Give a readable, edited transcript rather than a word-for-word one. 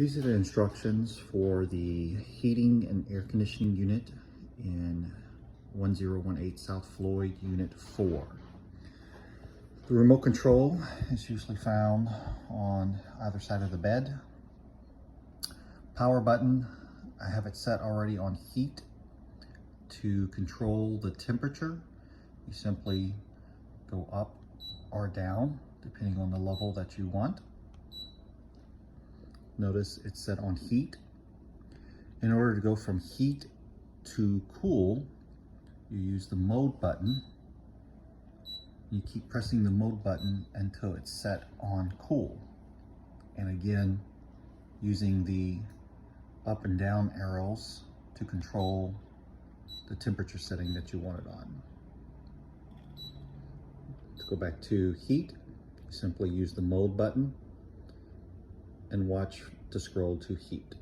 These are the instructions for the heating and air conditioning unit in 1018 South Floyd, Unit 4. The remote control is usually found on either side of the bed. Power button, I have it set already on heat. To control the temperature, you simply go up or down depending on the level that you want. Notice it's set on heat. In order to go from heat to cool, you use the mode button. You keep pressing the mode button until it's set on cool. And again, using the up and down arrows to control the temperature setting that you want it on. To go back to heat, you simply use the mode button and watch to scroll to heat.